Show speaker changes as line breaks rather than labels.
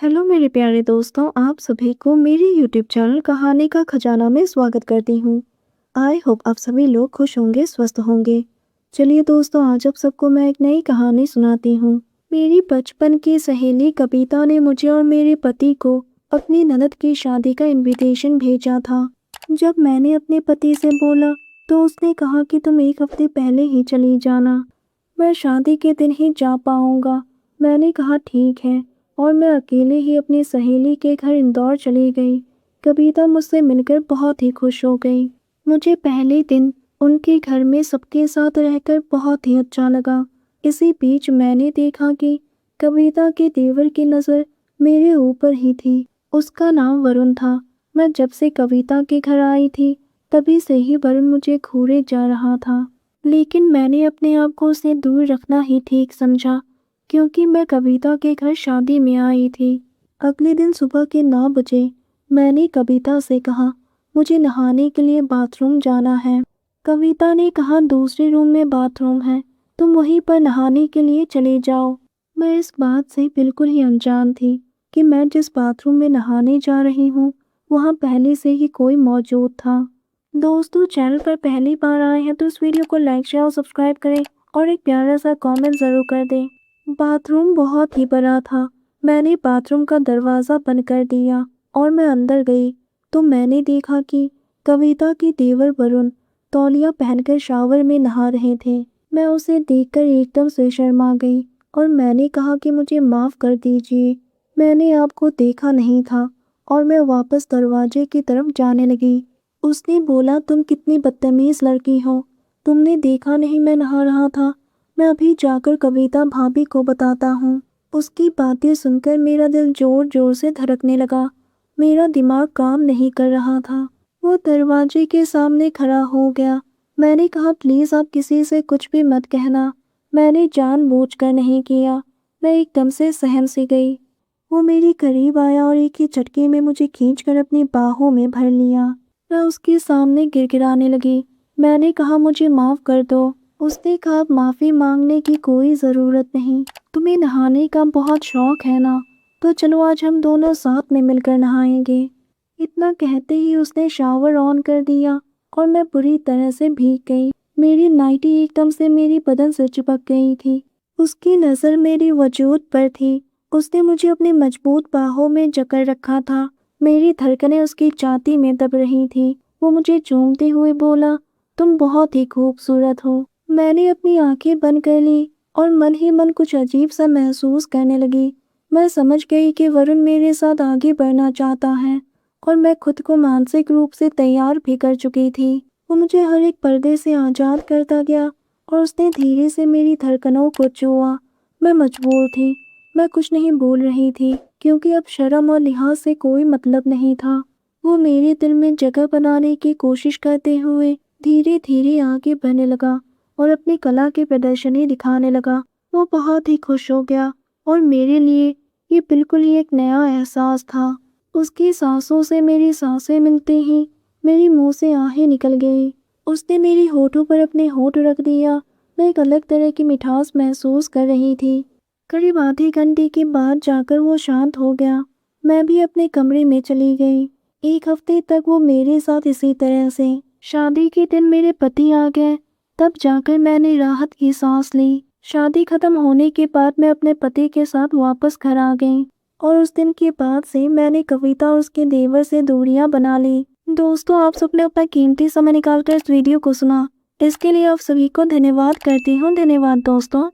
Hello मेरे प्यारे दोस्तों, आप सभी को मेरे यूट्यूब चैनल कहानी का खजाना में स्वागत करती हूँ। आई होप आप सभी लोग खुश होंगे, स्वस्थ होंगे। चलिए दोस्तों, आज आप सबको मैं एक नई कहानी सुनाती हूँ। मेरी बचपन की सहेली कविता ने मुझे और मेरे पति को अपनी ननद की शादी का इनविटेशन भेजा था। जब मैंने अपने पति से बोला तो उसने कहा कि तुम एक हफ्ते पहले ही चली जाना, मैं शादी के दिन ही जा पाऊंगा। मैंने कहा ठीक है, और मैं अकेले ही अपनी सहेली के घर इंदौर चली गई। कविता मुझसे मिलकर बहुत ही खुश हो गई। मुझे पहले दिन उनके घर में सबके साथ रहकर बहुत ही अच्छा लगा। इसी बीच मैंने देखा कि कविता के देवर की नज़र मेरे ऊपर ही थी। उसका नाम वरुण था। मैं जब से कविता के घर आई थी तभी से ही वरुण मुझे घूरे जा रहा था, लेकिन मैंने अपने आप को उससे दूर रखना ही ठीक समझा, क्योंकि मैं कविता के घर शादी में आई थी। अगले दिन सुबह के 9 बजे मैंने कविता से कहा, मुझे नहाने के लिए बाथरूम जाना है। कविता ने कहा, दूसरे रूम में बाथरूम है, तुम वहीं पर नहाने के लिए चले जाओ। मैं इस बात से बिल्कुल ही अनजान थी कि मैं जिस बाथरूम में नहाने जा रही हूँ वहाँ पहले से ही कोई मौजूद था। दोस्तों, चैनल पर पहली बार आए हैं तो इस वीडियो को लाइक, शेयर और सब्सक्राइब करें और एक प्यारा सा कमेंट ज़रूर कर दें। बाथरूम बहुत ही बड़ा था। मैंने बाथरूम का दरवाज़ा बंद कर दिया और मैं अंदर गई तो मैंने देखा कि कविता की देवर वरुण तौलिया पहनकर शावर में नहा रहे थे। मैं उसे देखकर एकदम से शर्मा गई और मैंने कहा कि मुझे माफ़ कर दीजिए, मैंने आपको देखा नहीं था, और मैं वापस दरवाजे की तरफ जाने लगी। उसने बोला, तुम कितनी बदतमीज़ लड़की हो, तुमने देखा नहीं मैं नहा रहा था, मैं अभी जाकर कविता भाभी को बताता हूँ। उसकी बातें सुनकर मेरा दिल जोर जोर से धड़कने लगा। मेरा दिमाग काम नहीं कर रहा था। वो दरवाजे के सामने खड़ा हो गया। मैंने कहा, प्लीज़ आप किसी से कुछ भी मत कहना, मैंने जानबूझकर नहीं किया। मैं एकदम से सहम सी गई। वो मेरे करीब आया और एक ही झटके में मुझे खींचकर अपनी बाहों में भर लिया। मैं उसके सामने गिड़गिड़ाने लगी। मैंने कहा, मुझे माफ़ कर दो। उसने कहा, माफ़ी मांगने की कोई ज़रूरत नहीं, तुम्हें नहाने का बहुत शौक है ना, तो चलो आज हम दोनों साथ में मिलकर नहाएंगे। इतना कहते ही उसने शावर ऑन कर दिया और मैं बुरी तरह से भीग गई। मेरी नाइटी एकदम से मेरी बदन से चिपक गई थी। उसकी नज़र मेरी वजूद पर थी। उसने मुझे अपनी मजबूत बाहों में जकड़ रखा था। मेरी धड़कनें उसकी छाती में दब रही थी। वो मुझे चूमते हुए बोला, तुम बहुत ही खूबसूरत हो। मैंने अपनी आंखें बंद कर ली और मन ही मन कुछ अजीब सा महसूस करने लगी। मैं समझ गई कि वरुण मेरे साथ आगे बढ़ना चाहता है और मैं खुद को मानसिक रूप से तैयार भी कर चुकी थी। वो मुझे हर एक पर्दे से आज़ाद करता गया और उसने धीरे से मेरी धड़कनों को छुआ। मैं मजबूर थी, मैं कुछ नहीं बोल रही थी, क्योंकि अब शर्म और लिहाज से कोई मतलब नहीं था। वो मेरे दिल में जगह बनाने की कोशिश करते हुए धीरे धीरे आगे बढ़ने लगा और अपनी कला की प्रदर्शनी दिखाने लगा। वो बहुत ही खुश हो गया और मेरे लिए ये बिल्कुल ही एक नया एहसास था। उसकी सांसों से मेरी सांसें मिलते ही मेरी मुंह से आहें निकल गई। उसने मेरी होठों पर अपने होठ रख दिया। मैं एक अलग तरह की मिठास महसूस कर रही थी। करीब आधे घंटे के बाद जाकर वो शांत हो गया। मैं भी अपने कमरे में चली गई। एक हफ्ते तक वो मेरे साथ इसी तरह से। शादी के दिन मेरे पति आ गए, तब जाकर मैंने राहत की सांस ली। शादी खत्म होने के बाद मैं अपने पति के साथ वापस घर आ गई और उस दिन के बाद से मैंने कविता और उसके देवर से दूरियां बना ली। दोस्तों, आप सबने अपना कीमती समय निकालकर इस वीडियो को सुना, इसके लिए आप सभी को धन्यवाद करती हूँ। धन्यवाद दोस्तों।